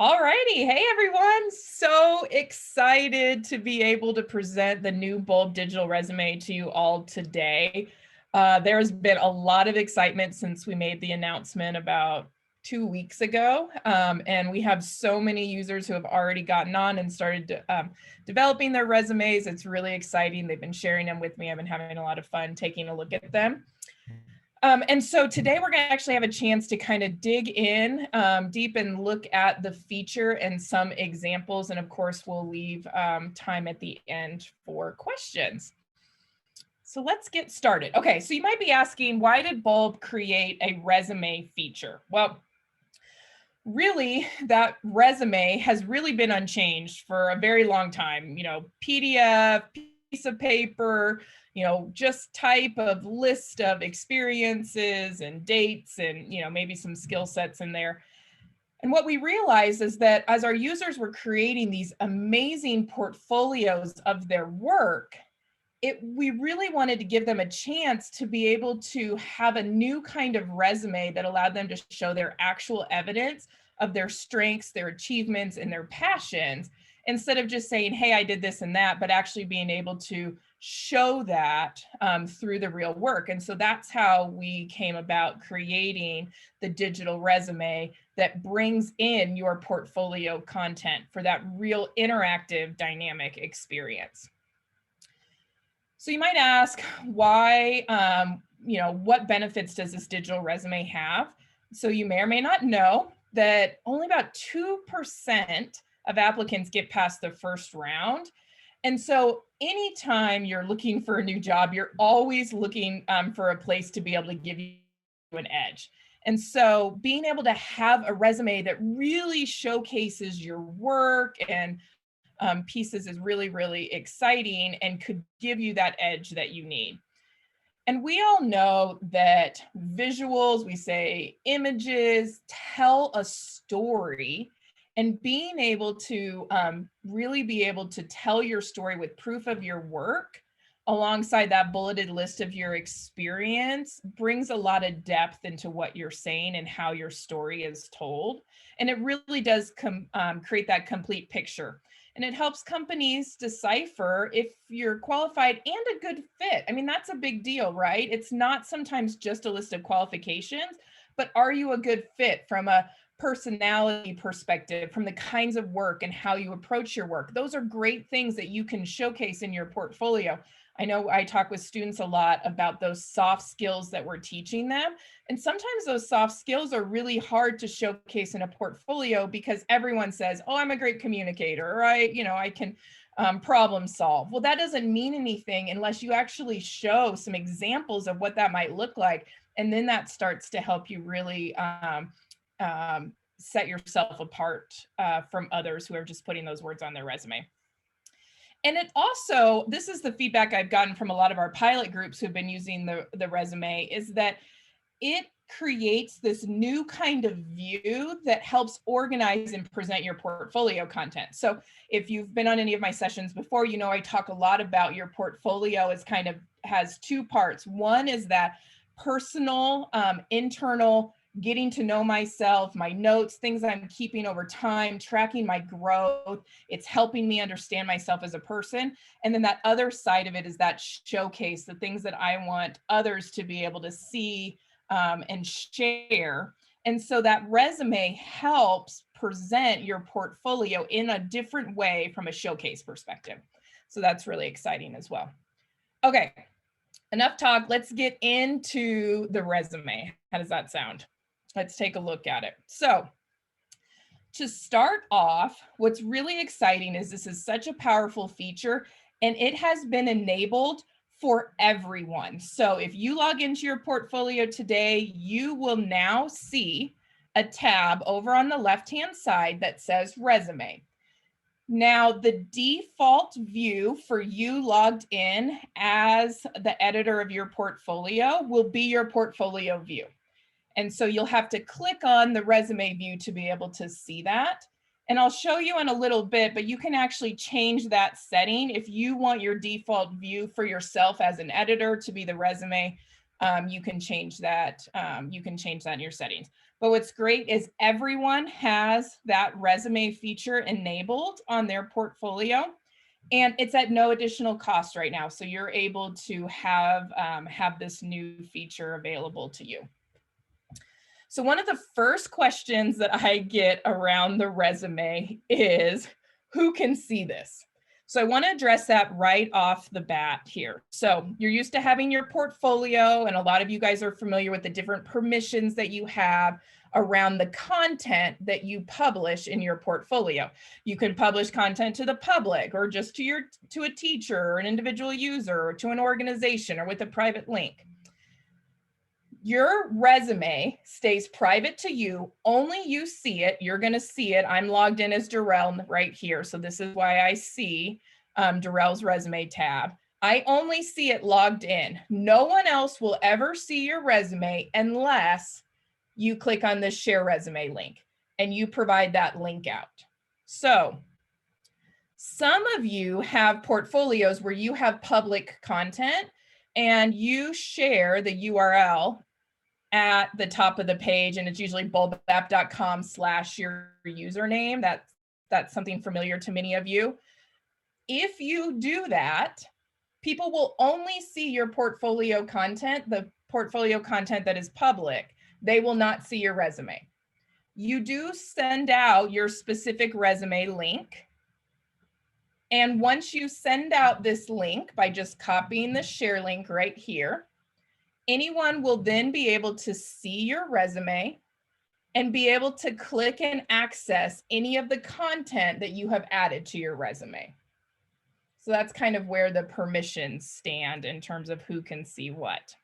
All righty. Hey, everyone. So excited to be able to present the new Bulb digital resume to you all today. There's been a lot of excitement since we made the announcement about 2 weeks ago. And we have so many users who have already gotten on and started developing their resumes. It's really exciting. They've been sharing them with me. I've been having a lot of fun taking a look at them. And so today we're going to actually have a chance to kind of dig in deep and look at the feature and some examples. And of course, we'll leave time at the end for questions. So let's get started. Okay, so you might be asking, why did Bulb create a resume feature? Well, really, that resume has really been unchanged for a very long time. You know, PDF, piece of paper, just type of list of experiences and dates and, maybe some skill sets in there. And what we realized is that as our users were creating these amazing portfolios of their work, we really wanted to give them a chance to be able to have a new kind of resume that allowed them to show their actual evidence of their strengths, their achievements, and their passions, instead of just saying, hey, I did this and that, but actually being able to show that through the real work. And so that's how we came about creating the digital resume that brings in your portfolio content for that real interactive dynamic experience. So you might ask, why, what benefits does this digital resume have? So you may or may not know that only about 2% of applicants get past the first round. And so anytime you're looking for a new job, you're always looking for a place to be able to give you an edge. And so being able to have a resume that really showcases your work and pieces is really, really exciting and could give you that edge that you need. And we all know that visuals, we say images, tell a story. And being able to really be able to tell your story with proof of your work alongside that bulleted list of your experience brings a lot of depth into what you're saying and how your story is told. And it really does create that complete picture. And it helps companies decipher if you're qualified and a good fit. I mean, that's a big deal, right? It's not sometimes just a list of qualifications, but are you a good fit from a personality perspective, from the kinds of work and how you approach your work? Those are great things that you can showcase in your portfolio. I know I talk with students a lot about those soft skills that we're teaching them. And sometimes those soft skills are really hard to showcase in a portfolio because everyone says, oh, I'm a great communicator, or I can problem solve. Well, that doesn't mean anything unless you actually show some examples of what that might look like. And then that starts to help you really set yourself apart from others who are just putting those words on their resume. And it also, this is the feedback I've gotten from a lot of our pilot groups who've been using the resume, is that it creates this new kind of view that helps organize and present your portfolio content. So if you've been on any of my sessions before, I talk a lot about your portfolio as kind of has two parts. One is that personal, internal, getting to know myself, my notes, things I'm keeping over time, tracking my growth. It's helping me understand myself as a person. And then that other side of it is that showcase, the things that I want others to be able to see and share. And so that resume helps present your portfolio in a different way from a showcase perspective. So that's really exciting as well. Okay, enough talk. Let's get into the resume. How does that sound? Let's take a look at it. So to start off, what's really exciting is this is such a powerful feature and it has been enabled for everyone. So if you log into your portfolio today, you will now see a tab over on the left-hand side that says resume. Now, the default view for you logged in as the editor of your portfolio will be your portfolio view. And so you'll have to click on the resume view to be able to see that. And I'll show you in a little bit, but you can actually change that setting if you want your default view for yourself as an editor to be the resume. you can change that. You can change that in your settings. But what's great is everyone has that resume feature enabled on their portfolio, and it's at no additional cost right now. So you're able to have this new feature available to you. So one of the first questions that I get around the resume is, who can see this? So I want to address that right off the bat here. So you're used to having your portfolio, and a lot of you guys are familiar with the different permissions that you have around the content that you publish in your portfolio. You can publish content to the public, or just to a teacher or an individual user, or to an organization, or with a private link. Your resume stays private to you. Only you see it. You're going to see it. I'm logged in as Darrell right here. So this is why I see Darrell's resume tab. I only see it logged in. No one else will ever see your resume unless you click on this share resume link and you provide that link out. So some of you have portfolios where you have public content and you share the URL at the top of the page, and it's usually bulbapp.com/your username. That's something familiar to many of you. If you do that, people will only see your portfolio content, the portfolio content that is public. They will not see your resume. You do send out your specific resume link. And once you send out this link by just copying the share link right here, anyone will then be able to see your resume and be able to click and access any of the content that you have added to your resume. So that's kind of where the permissions stand in terms of who can see what.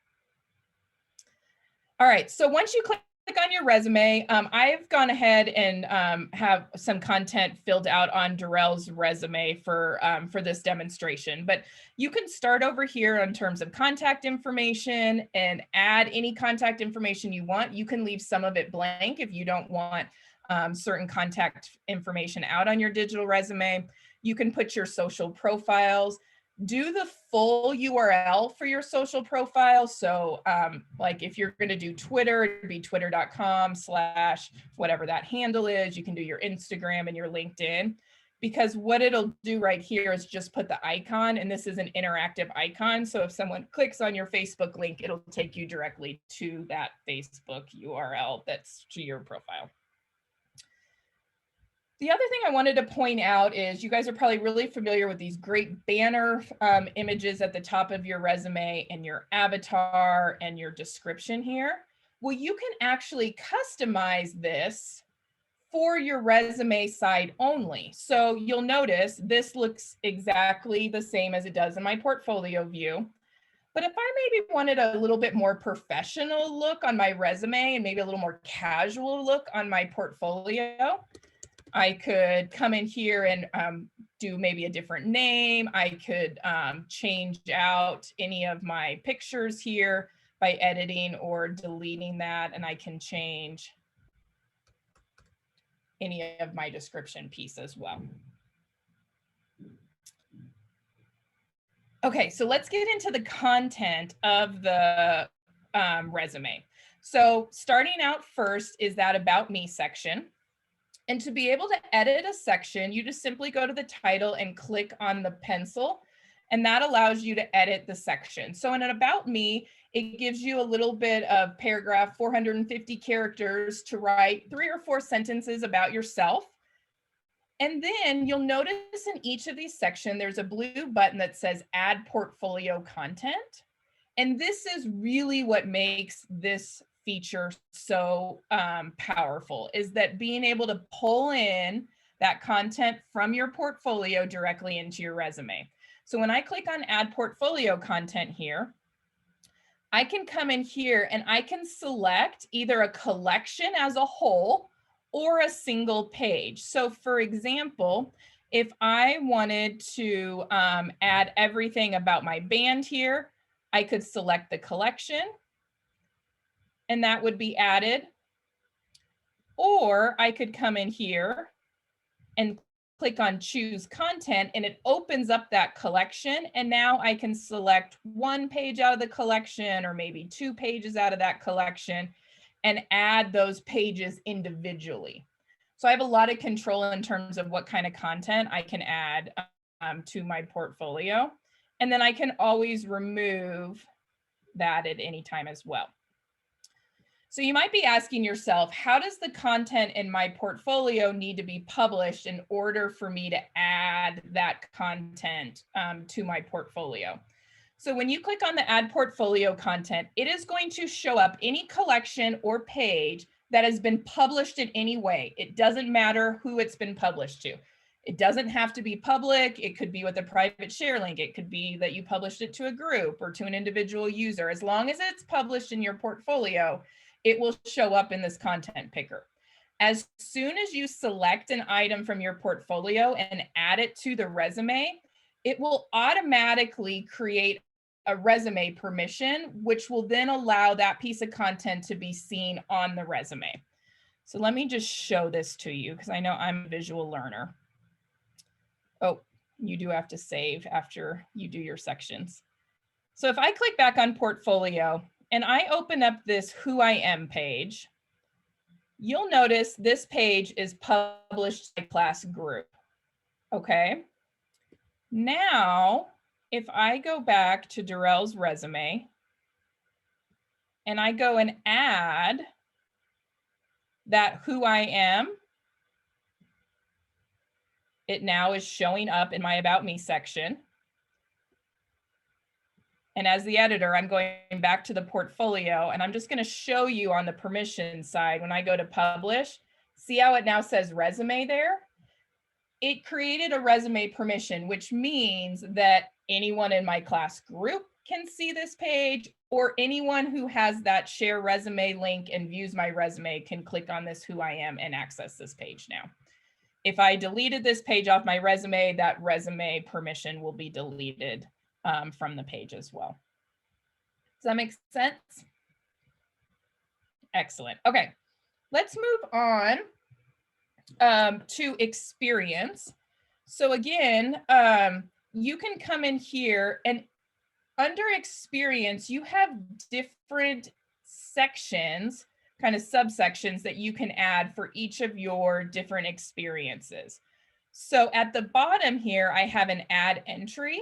All right, so once you click on your resume, I've gone ahead and have some content filled out on Darrell's resume for this demonstration, but you can start over here in terms of contact information and add any contact information you want. You can leave some of it blank if you don't want certain contact information out on your digital resume. You can put your social profiles. Do the full URL for your social profile. So like if you're going to do Twitter, it'd be twitter.com/whatever that handle is. You can do your Instagram and your LinkedIn, because what it'll do right here is just put the icon, and this is an interactive icon. So if someone clicks on your Facebook link, it'll take you directly to that Facebook URL that's to your profile. The other thing I wanted to point out is you guys are probably really familiar with these great banner images at the top of your resume and your avatar and your description here. Well, you can actually customize this for your resume side only. So you'll notice this looks exactly the same as it does in my portfolio view. But if I maybe wanted a little bit more professional look on my resume and maybe a little more casual look on my portfolio, I could come in here and do maybe a different name. I could change out any of my pictures here by editing or deleting that, and I can change any of my description piece as well. Okay, so let's get into the content of the resume. So starting out first is that About Me section. And to be able to edit a section, you just simply go to the title and click on the pencil, and that allows you to edit the section. So in an About Me, it gives you a little bit of paragraph, 450 characters to write 3 or 4 sentences about yourself. And then you'll notice in each of these sections, there's a blue button that says Add Portfolio Content. And this is really what makes this feature so powerful, is that being able to pull in that content from your portfolio directly into your resume. So when I click on Add Portfolio Content here, I can come in here and I can select either a collection as a whole or a single page. So for example, if I wanted to add everything about my band here, I could select the collection and that would be added. Or I could come in here and click on choose content and it opens up that collection. And now I can select one page out of the collection or maybe 2 pages out of that collection and add those pages individually. So I have a lot of control in terms of what kind of content I can add to my portfolio. And then I can always remove that at any time as well. So you might be asking yourself, how does the content in my portfolio need to be published in order for me to add that content to my portfolio? So when you click on the add portfolio content, it is going to show up any collection or page that has been published in any way. It doesn't matter who it's been published to. It doesn't have to be public. It could be with a private share link. It could be that you published it to a group or to an individual user. As long as it's published in your portfolio, it will show up in this content picker. As soon as you select an item from your portfolio and add it to the resume, it will automatically create a resume permission, which will then allow that piece of content to be seen on the resume. So let me just show this to you because I know I'm a visual learner. Oh, you do have to save after you do your sections. So if I click back on portfolio and I open up this Who I Am page, you'll notice this page is published by class group. Okay. Now, if I go back to Darrell's resume and I go and add that Who I Am, it now is showing up in my About Me section. And as the editor, I'm going back to the portfolio and I'm just going to show you on the permission side when I go to publish, see how it now says resume there? It created a resume permission, which means that anyone in my class group can see this page, or anyone who has that share resume link and views my resume can click on this Who I Am and access this page now. If I deleted this page off my resume, that resume permission will be deleted from the page as well. Does that make sense? Excellent. Okay, let's move on to experience. So again, you can come in here and under experience, you have different sections, kind of subsections that you can add for each of your different experiences. So at the bottom here, I have an add entry.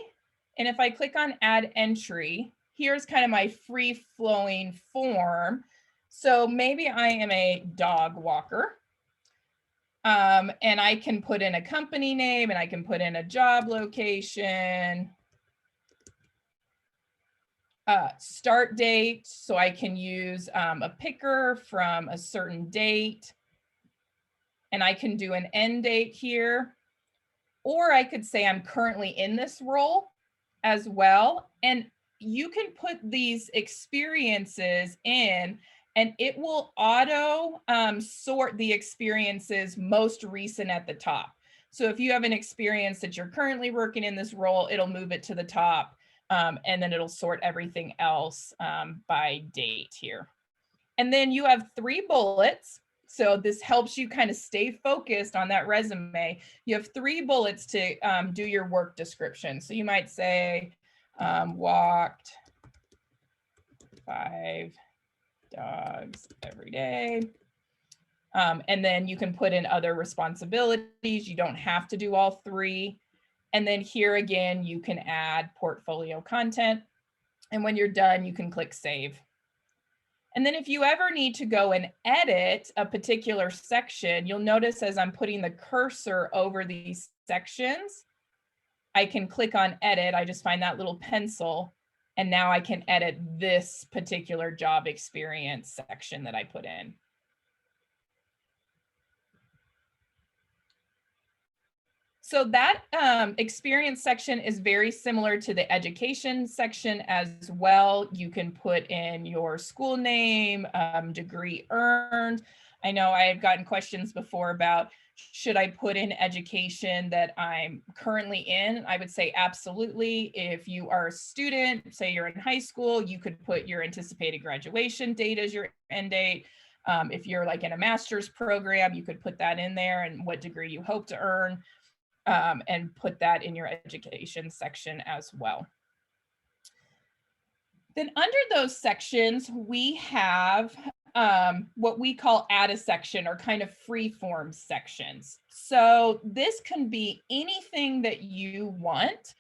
And if I click on add entry, here's kind of my free flowing form. So maybe I am a dog walker. And I can put in a company name and I can put in a job location, start date. So I can use a picker from a certain date. And I can do an end date here. Or I could say I'm currently in this role as well. And you can put these experiences in and it will auto sort the experiences most recent at the top. So if you have an experience that you're currently working in this role, it'll move it to the top and then it'll sort everything else by date here. And then you have 3 bullets. So this helps you kind of stay focused on that resume. You have 3 bullets to do your work description. So you might say, walked 5 dogs every day. And then you can put in other responsibilities. You don't have to do all 3. And then here again, you can add portfolio content. And when you're done, you can click save. And then if you ever need to go and edit a particular section, you'll notice as I'm putting the cursor over these sections, I can click on edit. I just find that little pencil. And now I can edit this particular job experience section that I put in. So that experience section is very similar to the education section as well. You can put in your school name, degree earned. I know I have gotten questions before about, should I put in education that I'm currently in? I would say absolutely. If you are a student, say you're in high school, you could put your anticipated graduation date as your end date. If you're like in a master's program, you could put that in there and what degree you hope to earn. and put that in your education section as well. Then under those sections, we have what we call add a section, or kind of freeform sections. So this can be anything that you want.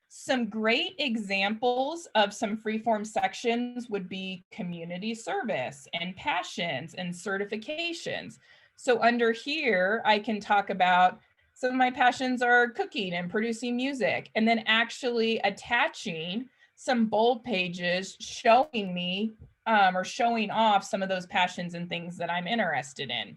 Some great examples of some freeform sections would be community service and passions and certifications. So under here, I can talk about some of my passions are cooking and producing music, and then actually attaching some bold pages showing me or showing off some of those passions and things that I'm interested in.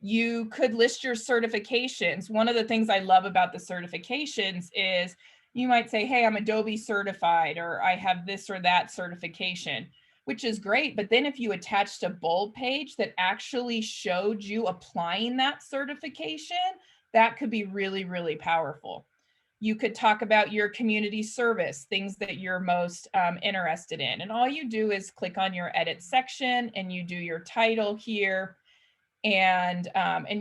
You could list your certifications. One of the things I love about the certifications is you might say, hey, I'm Adobe certified, or I have this or that certification, which is great. But then if you attached a bold page that actually showed you applying that certification, that could be really, really powerful. You could talk about your community service, things that you're most interested in. And all you do is click on your edit section and you do your title here. And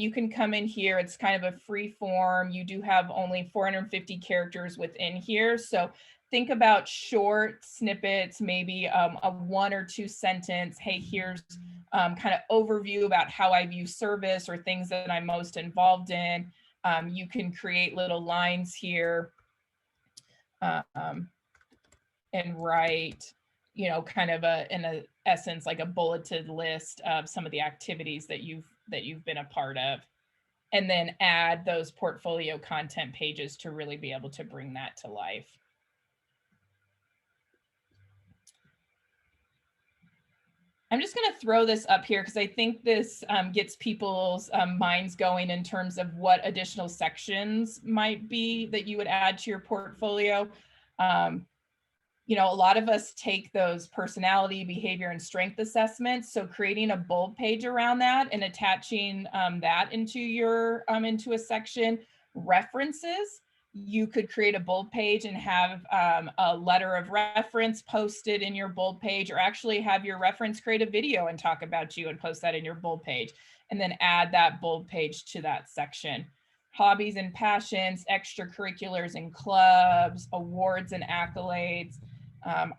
you can come in here. It's kind of a free form. You do have only 450 characters within here. So think about short snippets, maybe a 1 or 2 sentence. Hey, here's kind of overview about how I view service or things that I'm most involved in. You can create little lines here and write, you know, kind of in a essence, like a bulleted list of some of the activities that you've been a part of, and then add those portfolio content pages to really be able to bring that to life. I'm just going to throw this up here because I think this gets people's minds going in terms of what additional sections might be that you would add to your portfolio. You know, a lot of us take those personality, behavior, and strength assessments. So creating a bold page around that and attaching that into a section. References, you could create a bold page and have a letter of reference posted in your bold page, or actually have your reference create a video and talk about you and post that in your bold page, and then add that bold page to that section. Hobbies and passions, extracurriculars and clubs, awards and accolades.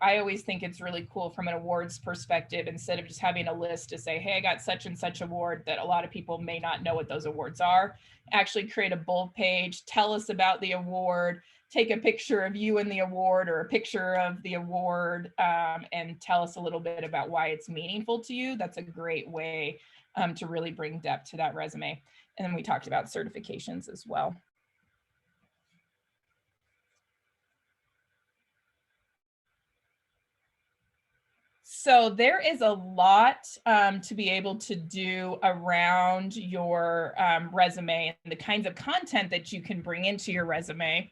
I always think it's really cool from an awards perspective, instead of just having a list to say, hey, I got such and such award, that a lot of people may not know what those awards are. Actually create a bold page, tell us about the award, take a picture of you in the award or a picture of the award, and tell us a little bit about why it's meaningful to you. That's a great way to really bring depth to that resume. And then we talked about certifications as well. So there is a lot to be able to do around your resume and the kinds of content that you can bring into your resume.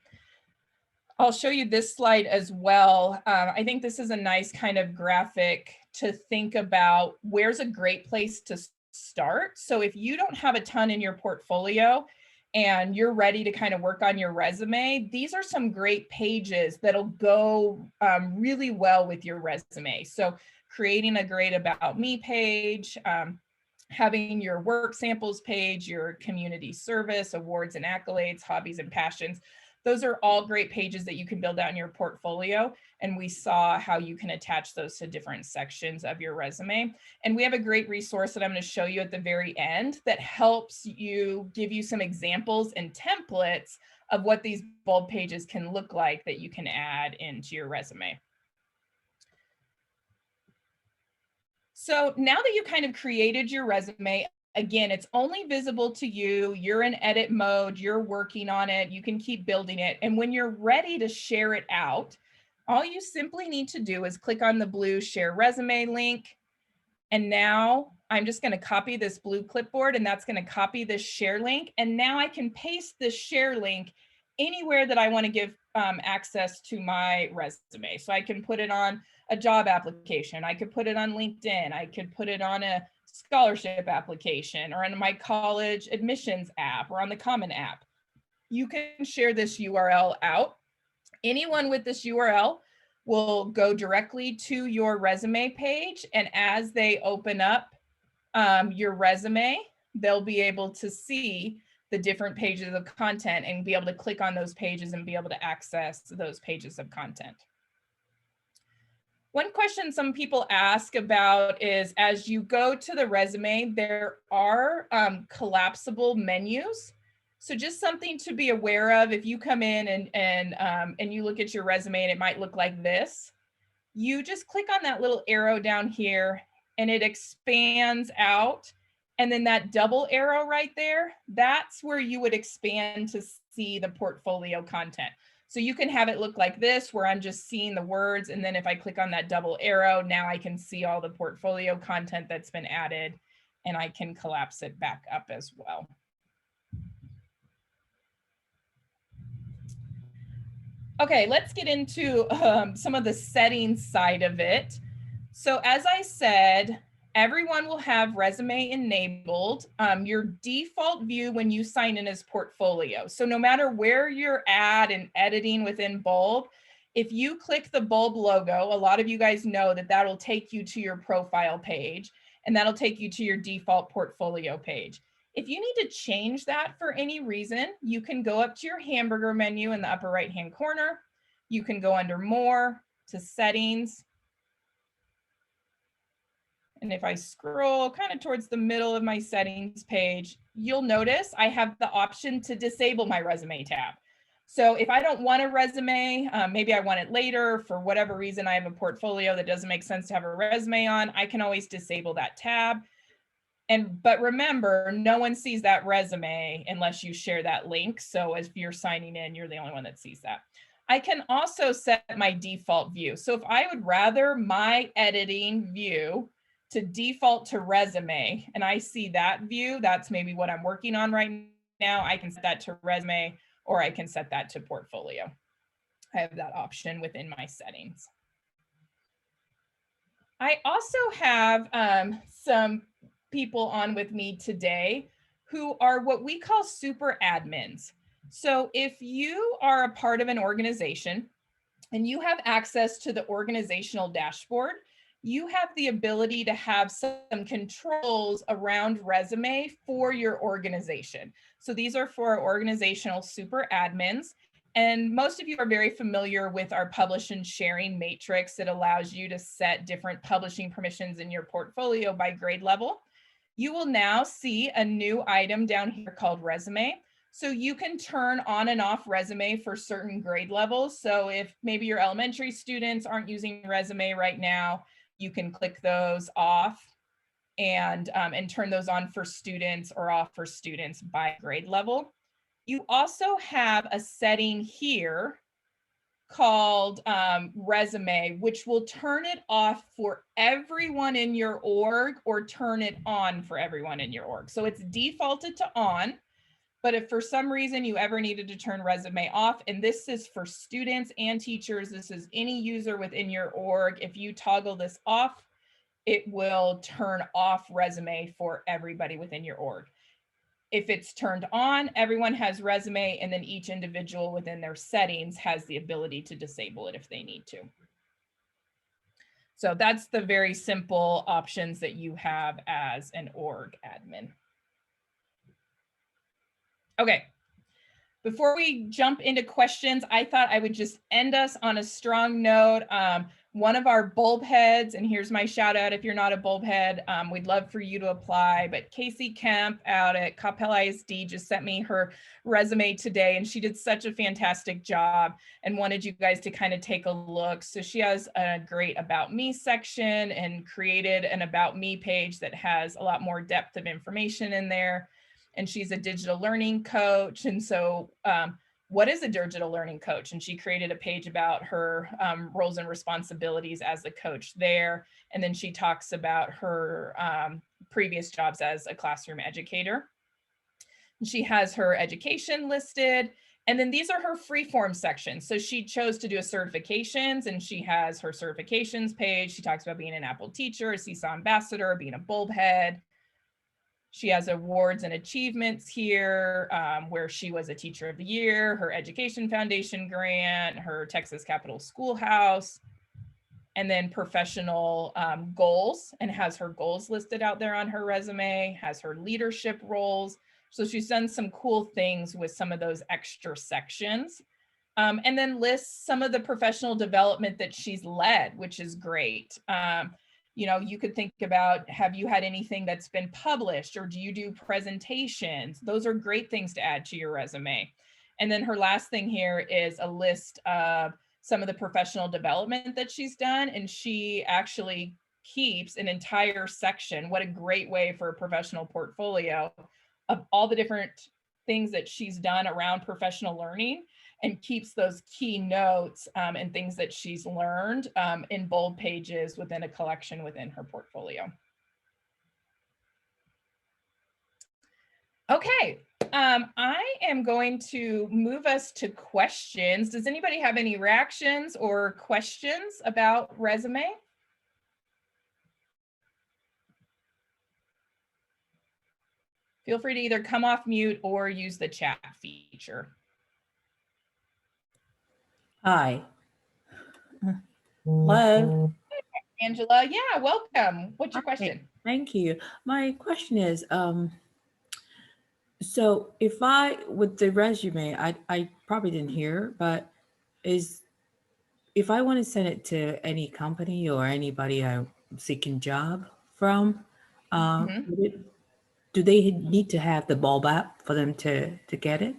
I'll show you this slide as well. I think this is a nice kind of graphic to think about where's a great place to start. So if you don't have a ton in your portfolio and you're ready to kind of work on your resume, these are some great pages that'll go really well with your resume. So creating a great about me page, having your work samples page, your community service, awards and accolades, hobbies and passions. Those are all great pages that you can build out in your portfolio. And we saw how you can attach those to different sections of your resume. And we have a great resource that I'm going to show you at the very end that helps you, give you some examples and templates of what these bold pages can look like that you can add into your resume. So now that you kind of created your resume, again, it's only visible to you. You're in edit mode, you're working on it, you can keep building it. And when you're ready to share it out, all you simply need to do is click on the blue share resume link. And now I'm just going to copy this blue clipboard, and that's going to copy this share link. And now I can paste this share link anywhere that I want to give access to my resume. So I can put it on a job application. I could put it on LinkedIn. I could put it on a scholarship application, or on my college admissions app, or on the Common app. You can share this URL out. Anyone with this URL will go directly to your resume page. And as they open up your resume, they'll be able to see the different pages of content and be able to click on those pages and be able to access those pages of content. One question some people ask about is, as you go to the resume, there are collapsible menus. So just something to be aware of. If you come in and you look at your resume and it might look like this, you just click on that little arrow down here and it expands out. And then that double arrow right there, that's where you would expand to see the portfolio content. So you can have it look like this, where I'm just seeing the words. And then if I click on that double arrow, now I can see all the portfolio content that's been added, and I can collapse it back up as well. Okay, let's get into some of the settings side of it. So as I said, everyone will have resume enabled. Your default view when you sign in is portfolio. So no matter where you're at in editing within Bulb, if you click the Bulb logo, a lot of you guys know that that'll take you to your profile page, and that'll take you to your default portfolio page. If you need to change that for any reason, you can go up to your hamburger menu in the upper right-hand corner. You can go under More to Settings. And if I scroll kind of towards the middle of my settings page, you'll notice I have the option to disable my resume tab. So if I don't want a resume, maybe I want it later for whatever reason, I have a portfolio that doesn't make sense to have a resume on, I can always disable that tab. But remember, no one sees that resume unless you share that link. So if you're signing in, you're the only one that sees that. I can also set my default view. So if I would rather my editing view to default to resume, and I see that view, that's maybe what I'm working on right now, I can set that to resume, or I can set that to portfolio. I have that option within my settings. I also have some people on with me today who are what we call super admins. So if you are a part of an organization and you have access to the organizational dashboard, you have the ability to have some controls around resume for your organization. So these are for our organizational super admins. And most of you are very familiar with our publish and sharing matrix that allows you to set different publishing permissions in your portfolio by grade level. You will now see a new item down here called resume. So you can turn on and off resume for certain grade levels. So if maybe your elementary students aren't using resume right now, you can click those off and turn those on for students or off for students by grade level. You also have a setting here called resume, which will turn it off for everyone in your org or turn it on for everyone in your org. So it's defaulted to on, but if for some reason you ever needed to turn resume off, and this is for students and teachers, this is any user within your org, if you toggle this off, it will turn off resume for everybody within your org. If it's turned on, everyone has resume, and then each individual within their settings has the ability to disable it if they need to. So that's the very simple options that you have as an org admin. Okay, before we jump into questions, I thought I would just end us on a strong note. One of our bulb heads, and here's my shout out if you're not a bulb head, we'd love for you to apply, but Casey Kemp out at Coppell ISD just sent me her resume today, and she did such a fantastic job and wanted you guys to kind of take a look. So she has a great About Me section and created an About Me page that has a lot more depth of information in there. And she's a digital learning coach. And so what is a digital learning coach? And she created a page about her roles and responsibilities as a coach there. And then she talks about her previous jobs as a classroom educator. And she has her education listed. And then these are her Freeform sections. So she chose to do a certifications, and she has her certifications page. She talks about being an Apple teacher, a Seesaw ambassador, being a bulb head. She has awards and achievements here, where she was a Teacher of the Year, her Education Foundation grant, her Texas Capital Schoolhouse, and then professional goals, and has her goals listed out there on her resume, has her leadership roles. So she's done some cool things with some of those extra sections. And then lists some of the professional development that she's led, which is great. You know, you could think about, have you had anything that's been published, or do you do presentations? Those are great things to add to your resume. And then her last thing here is a list of some of the professional development that she's done. And she actually keeps an entire section. What a great way for a professional portfolio of all the different things that she's done around professional learning, and keeps those key notes and things that she's learned in bold pages within a collection within her portfolio. Okay, I am going to move us to questions. Does anybody have any reactions or questions about resume? Feel free to either come off mute or use the chat feature. Hi. Hello. Angela, yeah, welcome. What's your question? Thank you. My question is, so if I, with the resume, I probably didn't hear, but if I want to send it to any company or anybody I'm seeking job from, do they need to have the bulb app for them to get it?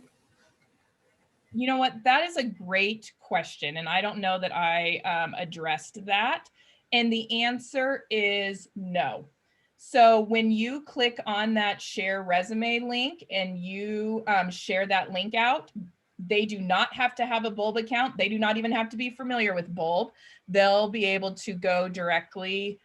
You know what? That is a great question. And I don't know that I addressed that. And the answer is no. So when you click on that share resume link and you share that link out, they do not have to have a Bulb account. They do not even have to be familiar with Bulb. They'll be able to go directly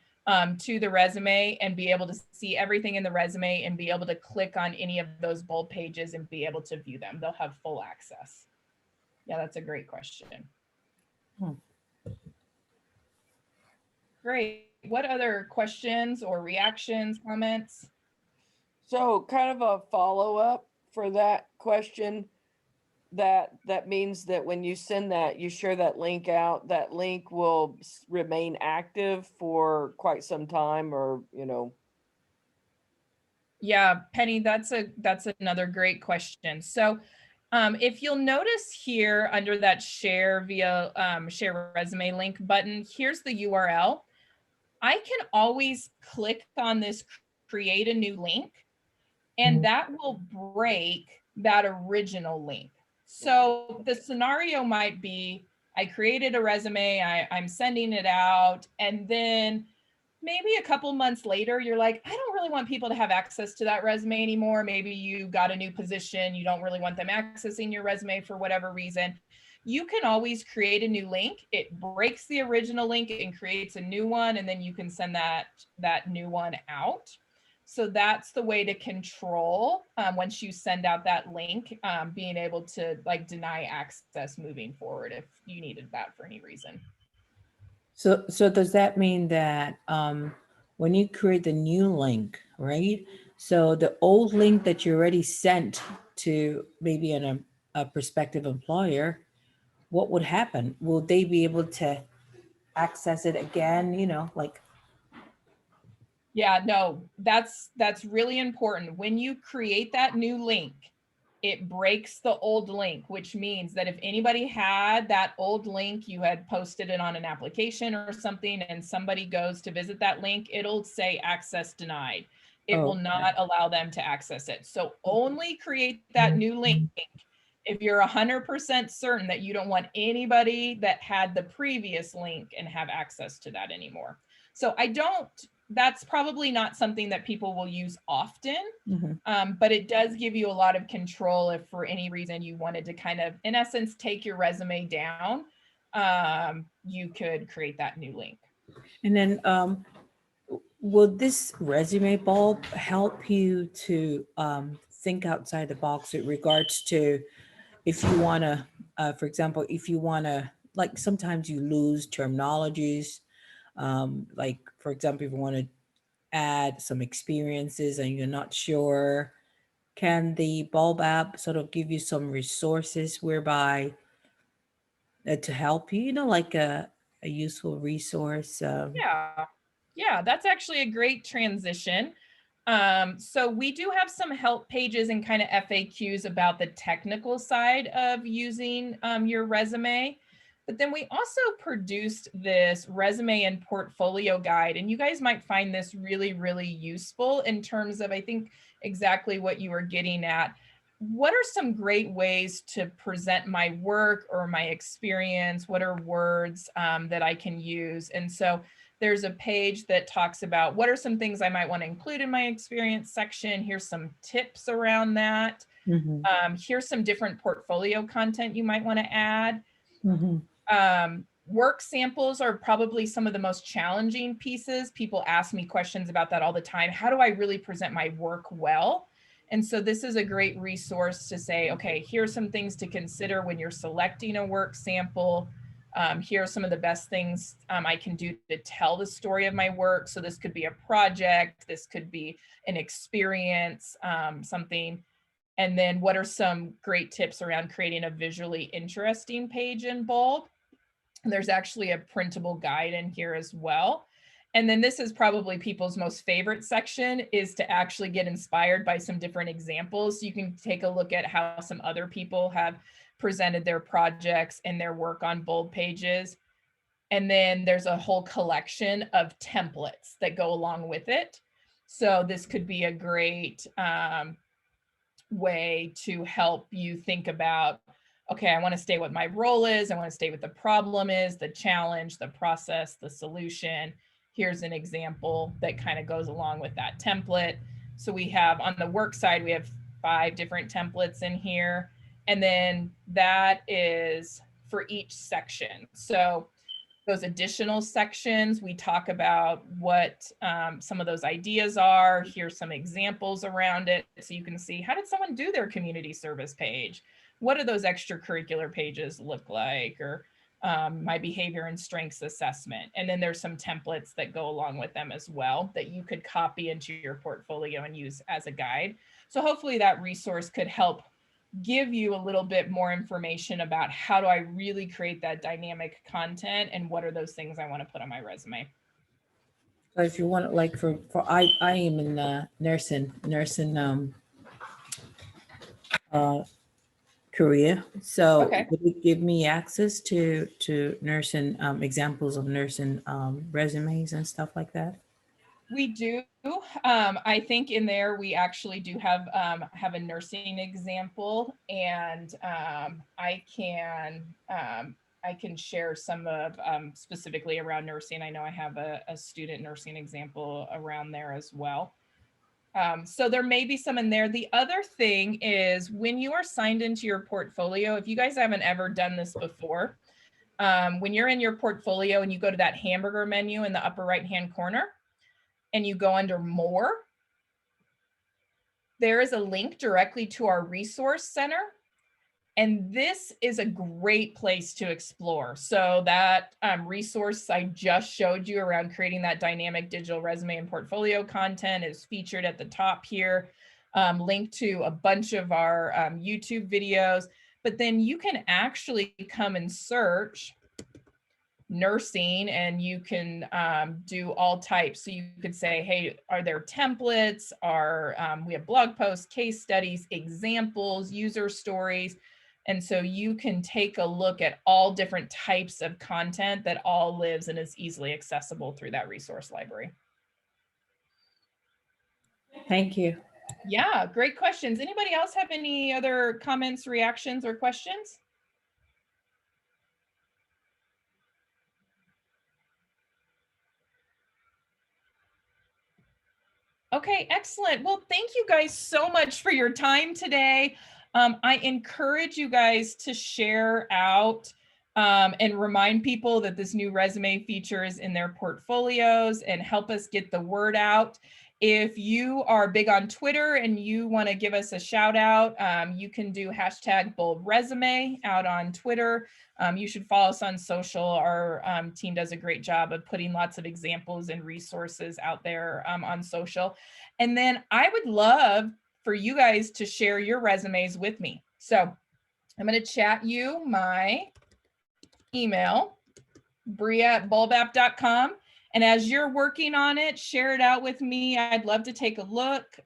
to the resume and be able to see everything in the resume and be able to click on any of those Bulb pages and be able to view them. They'll have full access. Yeah, that's a great question. Great. What other questions or reactions, comments? So kind of a follow-up for that question, that means that when you send that, you share that link out, that link will remain active for quite some time, or, you know? Yeah, Penny, that's another great question. So if you'll notice here under that share via share resume link button, here's the URL. I can always click on this create a new link, and that will break that original link. So the scenario might be, I created a resume, I'm sending it out, and then maybe a couple months later, you're like, I don't really want people to have access to that resume anymore. Maybe you got a new position, you don't really want them accessing your resume for whatever reason. You can always create a new link. It breaks the original link and creates a new one, and then you can send that new one out. So that's the way to control once you send out that link, being able to like deny access moving forward if you needed that for any reason. So does that mean that when you create the new link, right? So the old link that you already sent to maybe a prospective employer, what would happen? Will they be able to access it again? You know, like. Yeah, no, that's really important. When you create that new link, it breaks the old link, which means that if anybody had that old link, you had posted it on an application or something, and somebody goes to visit that link, it'll say access denied. It will not allow them to access it. So only create that new link if you're 100% certain that you don't want anybody that had the previous link and have access to that anymore. So that's probably not something that people will use often, but it does give you a lot of control if for any reason you wanted to kind of, in essence, take your resume down, you could create that new link. And then will this resume bulb help you to think outside the box with regards to if you want to, for example, if you want to, like sometimes you lose terminologies, like for example, if you want to add some experiences and you're not sure, can the bulb app sort of give you some resources whereby to help you, you know, like a useful resource? Yeah, that's actually a great transition. So we do have some help pages and kind of FAQs about the technical side of using your resume. But then we also produced this resume and portfolio guide, and you guys might find this really, really useful in terms of, I think, exactly what you were getting at. What are some great ways to present my work or my experience? What are words that I can use? And so there's a page that talks about what are some things I might want to include in my experience section. Here's some tips around that. Here's some different portfolio content you might want to add. Work samples are probably some of the most challenging pieces. People ask me questions about that all the time. How do I really present my work well? And so this is a great resource to say, okay, here's some things to consider when you're selecting a work sample. Here are some of the best things I can do to tell the story of my work. So this could be a project, this could be an experience, something. And then what are some great tips around creating a visually interesting page in Bulb? There's actually a printable guide in here as well. And then this is probably people's most favorite section, is to actually get inspired by some different examples. You can take a look at how some other people have presented their projects and their work on Bulb pages. And then there's a whole collection of templates that go along with it. So this could be a great way to help you think about, okay, I want to stay what my role is. I want to stay what the problem is, the challenge, the process, the solution. Here's an example that kind of goes along with that template. So we have on the work side, we have 5 different templates in here. And then that is for each section. So those additional sections, we talk about what some of those ideas are. Here's some examples around it. So you can see, how did someone do their community service page? What do those extracurricular pages look like? Or my behavior and strengths assessment. And then there's some templates that go along with them as well that you could copy into your portfolio and use as a guide. So hopefully that resource could help give you a little bit more information about how do I really create that dynamic content and what are those things I want to put on my resume. So if you want, like for I am in nursing career. So Okay. would it give me access to nursing examples of nursing resumes and stuff like that? We do. I think in there we actually do have a nursing example, and I can share some of specifically around nursing. I know I have a student nursing example around there as well. So there may be some in there. The other thing is when you are signed into your portfolio, if you guys haven't ever done this before, when you're in your portfolio and you go to that hamburger menu in the upper right-hand corner, and you go under more, there is a link directly to our resource center. And this is a great place to explore. So that resource I just showed you around creating that dynamic digital resume and portfolio content is featured at the top here, linked to a bunch of our YouTube videos. But then you can actually come and search nursing, and you can do all types. So you could say, hey, are there templates? We have blog posts, case studies, examples, user stories. And so you can take a look at all different types of content that all lives and is easily accessible through that resource library. Thank you. Yeah, great questions. Anybody else have any other comments, reactions, or questions? Okay, excellent. Well, thank you guys so much for your time today. I encourage you guys to share out and remind people that this new resume feature is in their portfolios and help us get the word out. If you are big on Twitter and you want to give us a shout out, you can do #BoldResume out on Twitter. You should follow us on social. Our team does a great job of putting lots of examples and resources out there on social. And then I would love for you guys to share your resumes with me. So I'm going to chat you my email, bria@bulbapp.com. And as you're working on it, share it out with me. I'd love to take a look.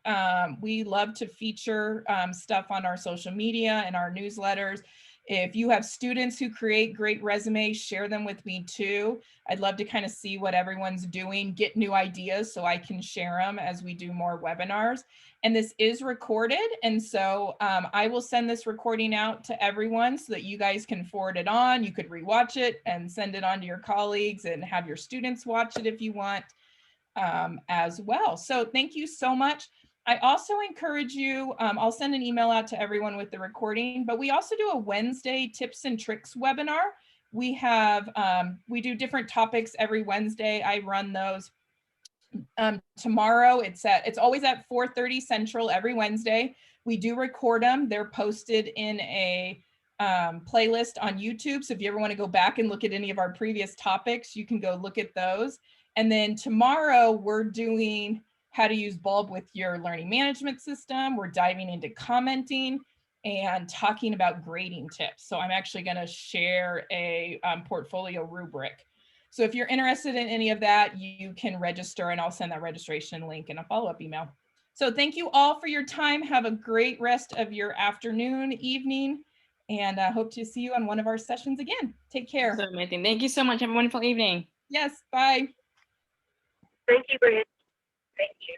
We love to feature stuff on our social media and our newsletters. If you have students who create great resumes, share them with me too. I'd love to kind of see what everyone's doing, get new ideas so I can share them as we do more webinars. And this is recorded. And so I will send this recording out to everyone so that you guys can forward it on. You could rewatch it and send it on to your colleagues and have your students watch it if you want as well. So thank you so much. I also encourage you, I'll send an email out to everyone with the recording, but we also do a Wednesday tips and tricks webinar. We have, we do different topics every Wednesday. I run those. Tomorrow it's always at 4:30 Central every Wednesday. We do record them. They're posted in a playlist on YouTube. So if you ever want to go back and look at any of our previous topics, you can go look at those. And then tomorrow we're doing how to use Bulb with your learning management system. We're diving into commenting and talking about grading tips. So I'm actually going to share a portfolio rubric. So if you're interested in any of that, you can register and I'll send that registration link in a follow-up email. So thank you all for your time. Have a great rest of your afternoon, evening, and I hope to see you on one of our sessions again. Take care. So amazing. Thank you so much. Have a wonderful evening. Yes, bye. Thank you, Britt. Thank you.